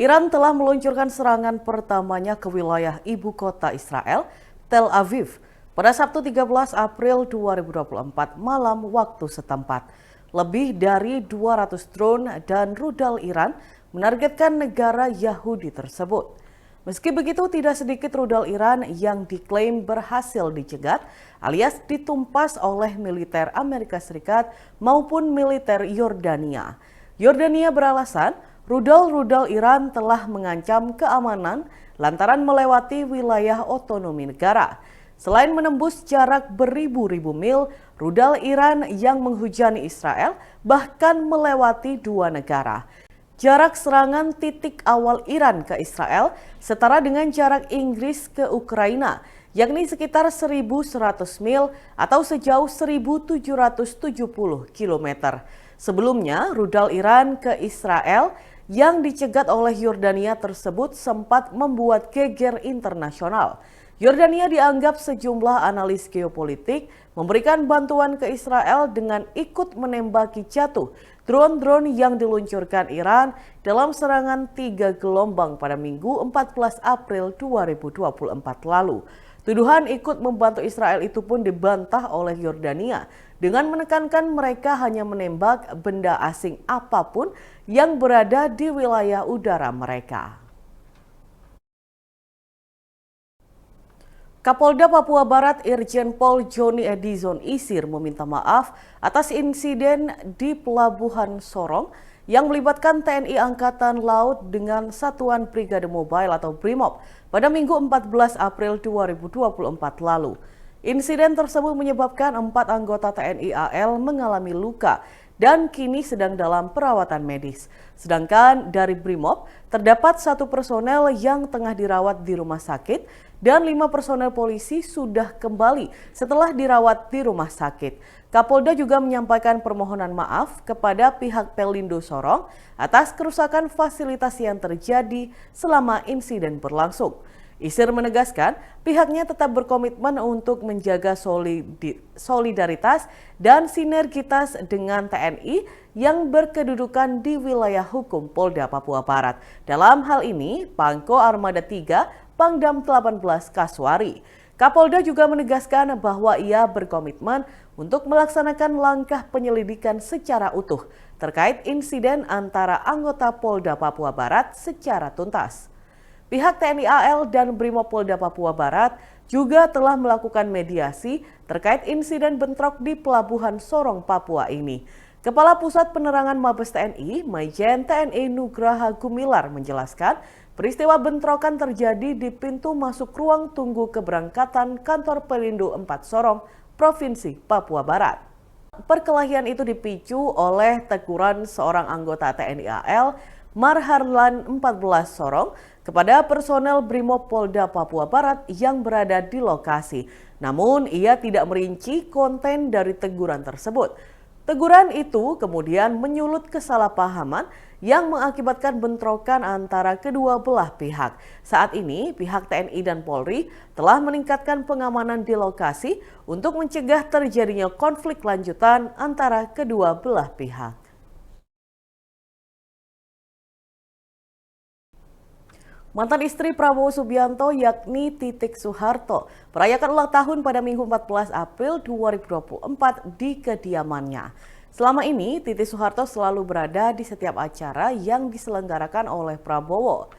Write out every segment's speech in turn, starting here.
Iran telah meluncurkan serangan pertamanya ke wilayah ibu kota Israel, Tel Aviv, pada Sabtu 13 April 2024 malam waktu setempat. Lebih dari 200 drone dan rudal Iran menargetkan negara Yahudi tersebut. Meski begitu, tidak sedikit rudal Iran yang diklaim berhasil dicegat alias ditumpas oleh militer Amerika Serikat maupun militer Yordania. Yordania beralasan rudal-rudal Iran telah mengancam keamanan lantaran melewati wilayah otonomi negara. Selain menembus jarak beribu-ribu mil, rudal Iran yang menghujani Israel bahkan melewati dua negara. Jarak serangan titik awal Iran ke Israel setara dengan jarak Inggris ke Ukraina, yakni sekitar 1.100 mil atau sejauh 1.770 km. Sebelumnya, rudal Iran ke Israel yang dicegat oleh Yordania tersebut sempat membuat geger internasional. Yordania dianggap sejumlah analis geopolitik memberikan bantuan ke Israel dengan ikut menembaki jatuh drone-drone yang diluncurkan Iran dalam serangan 3 gelombang pada Minggu 14 April 2024 lalu. Tuduhan ikut membantu Israel itu pun dibantah oleh Yordania dengan menekankan mereka hanya menembak benda asing apapun yang berada di wilayah udara mereka. Kapolda Papua Barat Irjen Pol Joni Edison Isir meminta maaf atas insiden di Pelabuhan Sorong yang melibatkan TNI Angkatan Laut dengan Satuan Brigade Mobile atau BRIMOB pada Minggu 14 April 2024 lalu. Insiden tersebut menyebabkan 4 anggota TNI AL mengalami luka dan kini sedang dalam perawatan medis. Sedangkan dari BRIMOB terdapat 1 personel yang tengah dirawat di rumah sakit dan 5 personel polisi sudah kembali setelah dirawat di rumah sakit. Kapolda juga menyampaikan permohonan maaf kepada pihak Pelindo Sorong atas kerusakan fasilitas yang terjadi selama insiden berlangsung. Isir menegaskan pihaknya tetap berkomitmen untuk menjaga solidaritas dan sinergitas dengan TNI yang berkedudukan di wilayah hukum Polda Papua Barat. Dalam hal ini, Pangko Armada 3 Pangdam 18 Kaswari. Kapolda juga menegaskan bahwa ia berkomitmen untuk melaksanakan langkah penyelidikan secara utuh terkait insiden antara anggota Polda Papua Barat secara tuntas. Pihak TNI AL dan BRIMOB Polda Papua Barat juga telah melakukan mediasi terkait insiden bentrok di Pelabuhan Sorong, Papua ini. Kepala Pusat Penerangan Mabes TNI, Majen TNI Nugraha Gumilar menjelaskan peristiwa bentrokan terjadi di pintu masuk ruang tunggu keberangkatan kantor Pelindo 4 Sorong, Provinsi Papua Barat. Perkelahian itu dipicu oleh teguran seorang anggota TNI AL, Marharlan 14 Sorong, kepada personel BRIMOB Polda Papua Barat yang berada di lokasi. Namun, ia tidak merinci konten dari teguran tersebut. Teguran itu kemudian menyulut kesalahpahaman yang mengakibatkan bentrokan antara kedua belah pihak. Saat ini, pihak TNI dan Polri telah meningkatkan pengamanan di lokasi untuk mencegah terjadinya konflik lanjutan antara kedua belah pihak. Mantan istri Prabowo Subianto yakni Titik Soeharto merayakan ulang tahun pada Minggu 14 April 2024 di kediamannya. Selama ini, Titik Soeharto selalu berada di setiap acara yang diselenggarakan oleh Prabowo.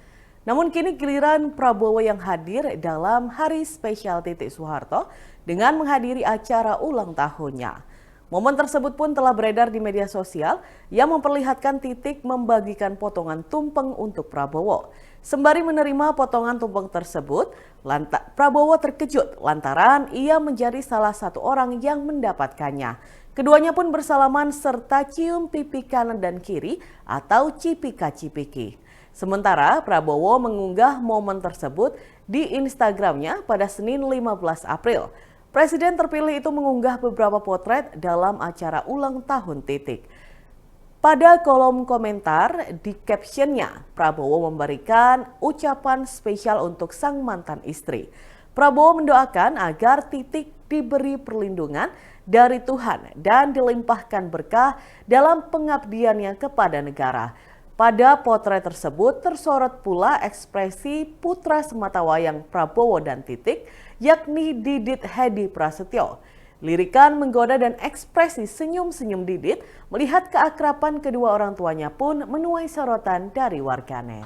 Namun kini giliran Prabowo yang hadir dalam hari spesial Titik Soeharto dengan menghadiri acara ulang tahunnya. Momen tersebut pun telah beredar di media sosial yang memperlihatkan Titik membagikan potongan tumpeng untuk Prabowo. Sembari menerima potongan tumpeng tersebut, Prabowo terkejut lantaran ia menjadi salah satu orang yang mendapatkannya. Keduanya pun bersalaman serta cium pipi kanan dan kiri atau cipika-cipiki. Sementara Prabowo mengunggah momen tersebut di Instagramnya pada Senin 15 April. Presiden terpilih itu mengunggah beberapa potret dalam acara ulang tahun Titik. Pada kolom komentar di captionnya, Prabowo memberikan ucapan spesial untuk sang mantan istri. Prabowo mendoakan agar Titik diberi perlindungan dari Tuhan dan dilimpahkan berkah dalam pengabdiannya kepada negara. Pada potret tersebut tersorot pula ekspresi putra sematawayang Prabowo dan Titik, yakni Didit Hedi Prasetyo. Lirikan menggoda dan ekspresi senyum-senyum Didit melihat keakraban kedua orang tuanya pun menuai sorotan dari warganet.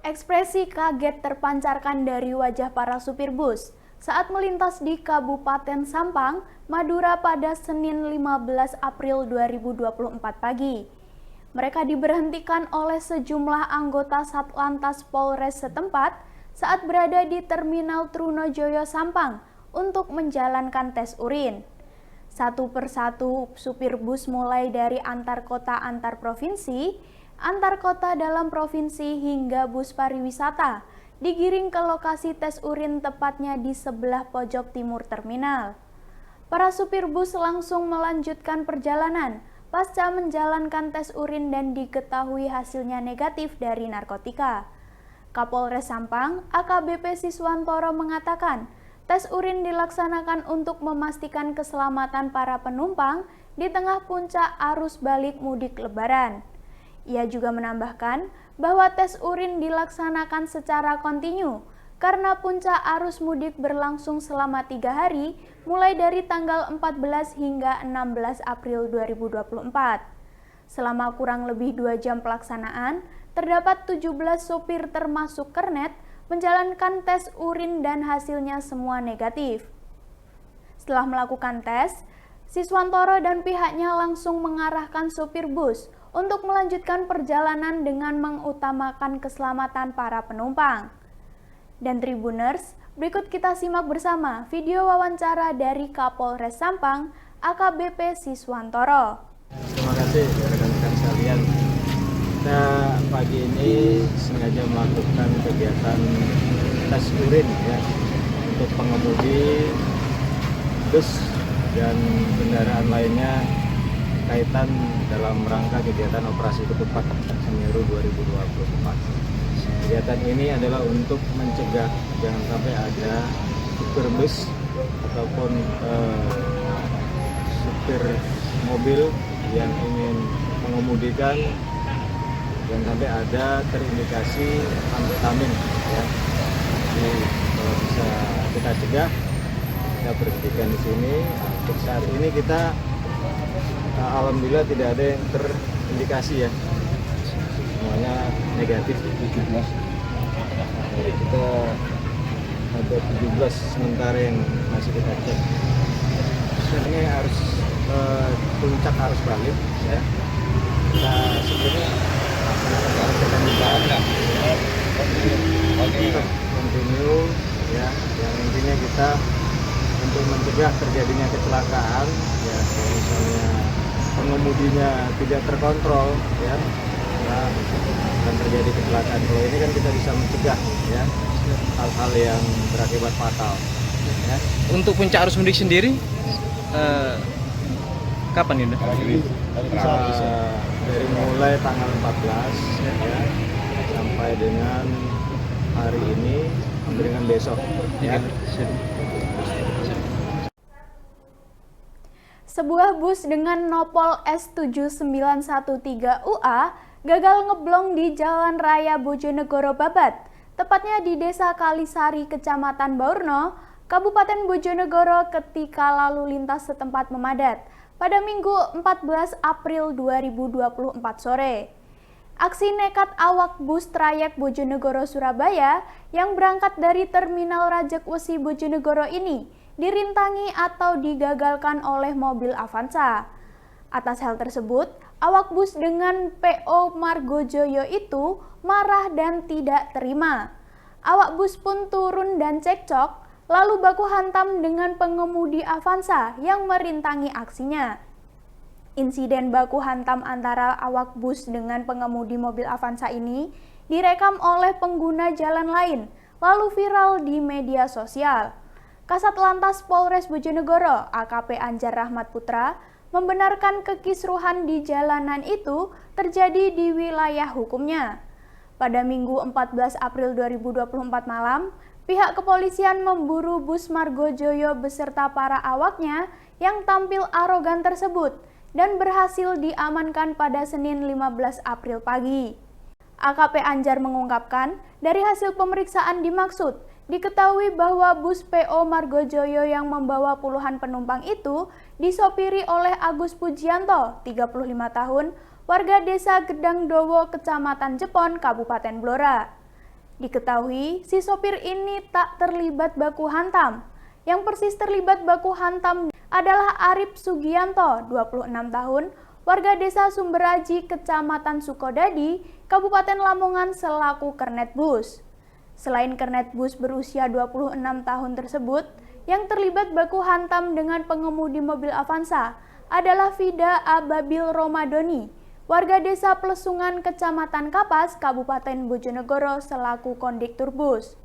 Ekspresi kaget terpancarkan dari wajah para supir bus saat melintas di Kabupaten Sampang, Madura pada Senin 15 April 2024 pagi. Mereka diberhentikan oleh sejumlah anggota Satlantas Polres setempat saat berada di Terminal Trunojoyo Sampang untuk menjalankan tes urin. Satu persatu supir bus mulai dari antar kota antar provinsi, antar kota dalam provinsi hingga bus pariwisata digiring ke lokasi tes urin tepatnya di sebelah pojok timur terminal. Para supir bus langsung melanjutkan perjalanan pasca menjalankan tes urin dan diketahui hasilnya negatif dari narkotika. Kapolres Sampang, AKBP Siswantoro mengatakan, tes urin dilaksanakan untuk memastikan keselamatan para penumpang di tengah puncak arus balik mudik Lebaran. Ia juga menambahkan bahwa tes urin dilaksanakan secara kontinu karena puncak arus mudik berlangsung selama 3 hari mulai dari tanggal 14 hingga 16 April 2024. Selama kurang lebih 2 jam pelaksanaan, terdapat 17 sopir termasuk kernet menjalankan tes urin dan hasilnya semua negatif. Setelah melakukan tes, Siswantoro dan pihaknya langsung mengarahkan sopir bus untuk melanjutkan perjalanan dengan mengutamakan keselamatan para penumpang. Dan Tribuners, berikut kita simak bersama video wawancara dari Kapolres Sampang, AKBP Siswantoro. Terima kasih rekan-rekan sekalian. Kita pagi ini sengaja melakukan kegiatan tes urin ya untuk pengemudi bus dan kendaraan lainnya kaitan dalam rangka kegiatan operasi ketupat Semeru 2024. Kegiatan ini adalah untuk mencegah jangan sampai ada supir bus ataupun supir mobil yang ingin mengemudikan jangan sampai ada terindikasi amfetamin ya. Jadi kalau bisa kita cegah, kita berhentikan di sini. Untuk saat ini kita alhamdulillah tidak ada yang terindikasi ya, semuanya negatif. 17 jadi kita ada 17 sementara yang masih kita cek. Ini harus puncak arus balik ya, kita sebelumnya akan dibawa continue ya, yang intinya kita untuk mencegah terjadinya kecelakaan ya, kalau misalnya pengemudinya tidak terkontrol ya, nah, akan terjadi kecelakaan. Kalau ini kan kita bisa mencegah ya hal-hal yang berakibat fatal ya. Untuk puncak arus mudik sendiri kapan ini? Dari mulai tanggal 14 ya sampai dengan hari ini sampai dengan besok ya. Sebuah bus dengan nopol S7913UA gagal ngeblong di Jalan Raya Bojonegoro Babat, tepatnya di Desa Kalisari, Kecamatan Baurno, Kabupaten Bojonegoro ketika lalu lintas setempat memadat pada Minggu 14 April 2024 sore. Aksi nekat awak bus trayek Bojonegoro Surabaya yang berangkat dari Terminal Rajek Wesi Bojonegoro ini dirintangi atau digagalkan oleh mobil Avanza. Atas hal tersebut, awak bus dengan PO Margojoyo itu marah dan tidak terima. Awak bus pun turun dan cekcok, lalu baku hantam dengan pengemudi Avanza yang merintangi aksinya. Insiden baku hantam antara awak bus dengan pengemudi mobil Avanza ini direkam oleh pengguna jalan lain, lalu viral di media sosial. Kasat Lantas Polres Bojonegoro, AKP Anjar Rahmat Putra, membenarkan kekisruhan di jalanan itu terjadi di wilayah hukumnya. Pada Minggu 14 April 2024 malam, pihak kepolisian memburu bus Margojoyo beserta para awaknya yang tampil arogan tersebut dan berhasil diamankan pada Senin 15 April pagi. AKP Anjar mengungkapkan, dari hasil pemeriksaan dimaksud, diketahui bahwa bus PO Margojoyo yang membawa puluhan penumpang itu disopiri oleh Agus Pujianto, 35 tahun, warga desa Gedangdowo, Kecamatan Jepon, Kabupaten Blora. Diketahui, si sopir ini tak terlibat baku hantam. Yang persis terlibat baku hantam adalah Arif Sugianto, 26 tahun, warga desa Sumberaji, Kecamatan Sukodadi, Kabupaten Lamongan selaku kernet bus. Selain kernet bus berusia 26 tahun tersebut, yang terlibat baku hantam dengan pengemudi mobil Avanza adalah Vida Ababil Romadoni, warga desa Plesungan, Kecamatan Kapas, Kabupaten Bojonegoro selaku kondektur bus.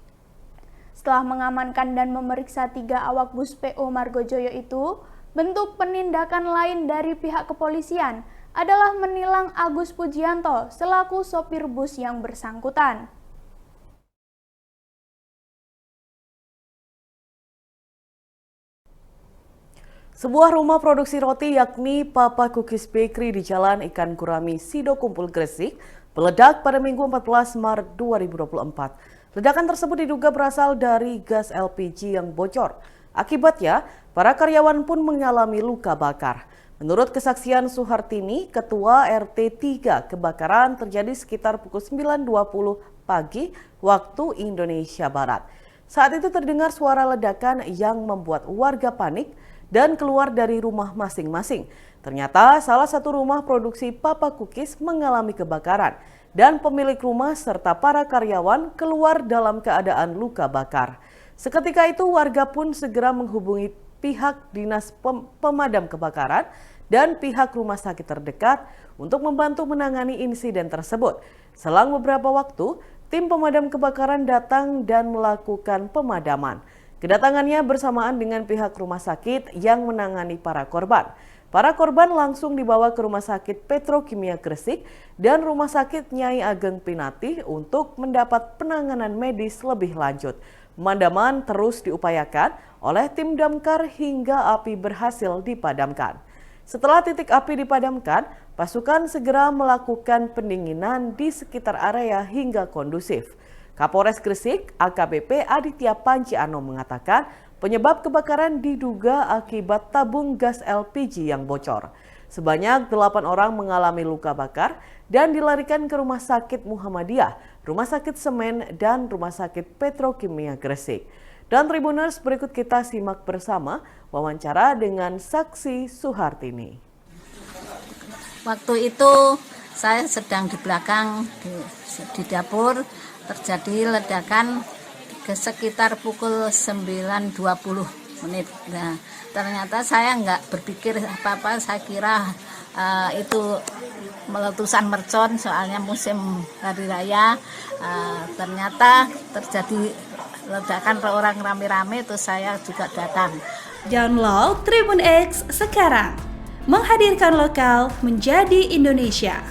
Setelah mengamankan dan memeriksa 3 awak bus PO Margojoyo itu, bentuk penindakan lain dari pihak kepolisian adalah menilang Agus Pujianto selaku sopir bus yang bersangkutan. Sebuah rumah produksi roti yakni Papa Cookies Bakery di Jalan Ikan Gurami, Sido Kumpul, Gresik, meledak pada Minggu 14 Maret 2024. Ledakan tersebut diduga berasal dari gas LPG yang bocor. Akibatnya, para karyawan pun mengalami luka bakar. Menurut kesaksian Suhartini, Ketua RT 3, kebakaran terjadi sekitar pukul 9.20 pagi waktu Indonesia Barat. Saat itu terdengar suara ledakan yang membuat warga panik dan keluar dari rumah masing-masing. Ternyata salah satu rumah produksi Papa Cookies mengalami kebakaran dan pemilik rumah serta para karyawan keluar dalam keadaan luka bakar. Seketika itu warga pun segera menghubungi pihak dinas pemadam kebakaran dan pihak rumah sakit terdekat untuk membantu menangani insiden tersebut. Selang beberapa waktu, tim pemadam kebakaran datang dan melakukan pemadaman. Kedatangannya bersamaan dengan pihak rumah sakit yang menangani para korban. Para korban langsung dibawa ke Rumah Sakit Petrokimia Gresik dan Rumah Sakit Nyai Ageng Pinati untuk mendapat penanganan medis lebih lanjut. Pemadaman terus diupayakan oleh tim damkar hingga api berhasil dipadamkan. Setelah titik api dipadamkan, pasukan segera melakukan pendinginan di sekitar area hingga kondusif. Kapolres Gresik, AKBP Aditya Panciano mengatakan penyebab kebakaran diduga akibat tabung gas LPG yang bocor. Sebanyak 8 orang mengalami luka bakar dan dilarikan ke Rumah Sakit Muhammadiyah, Rumah Sakit Semen, dan Rumah Sakit Petrokimia Gresik. Dan Tribuners, berikut kita simak bersama wawancara dengan saksi Suhartini. Waktu itu saya sedang di belakang di dapur, terjadi ledakan sekitar pukul 9.20 menit. Nah, ternyata saya nggak berpikir apa-apa, saya kira itu meletusan mercon soalnya musim hari raya. Ternyata terjadi ledakan, orang rame-rame, terus saya juga datang. Download Tribun X sekarang, menghadirkan lokal menjadi Indonesia.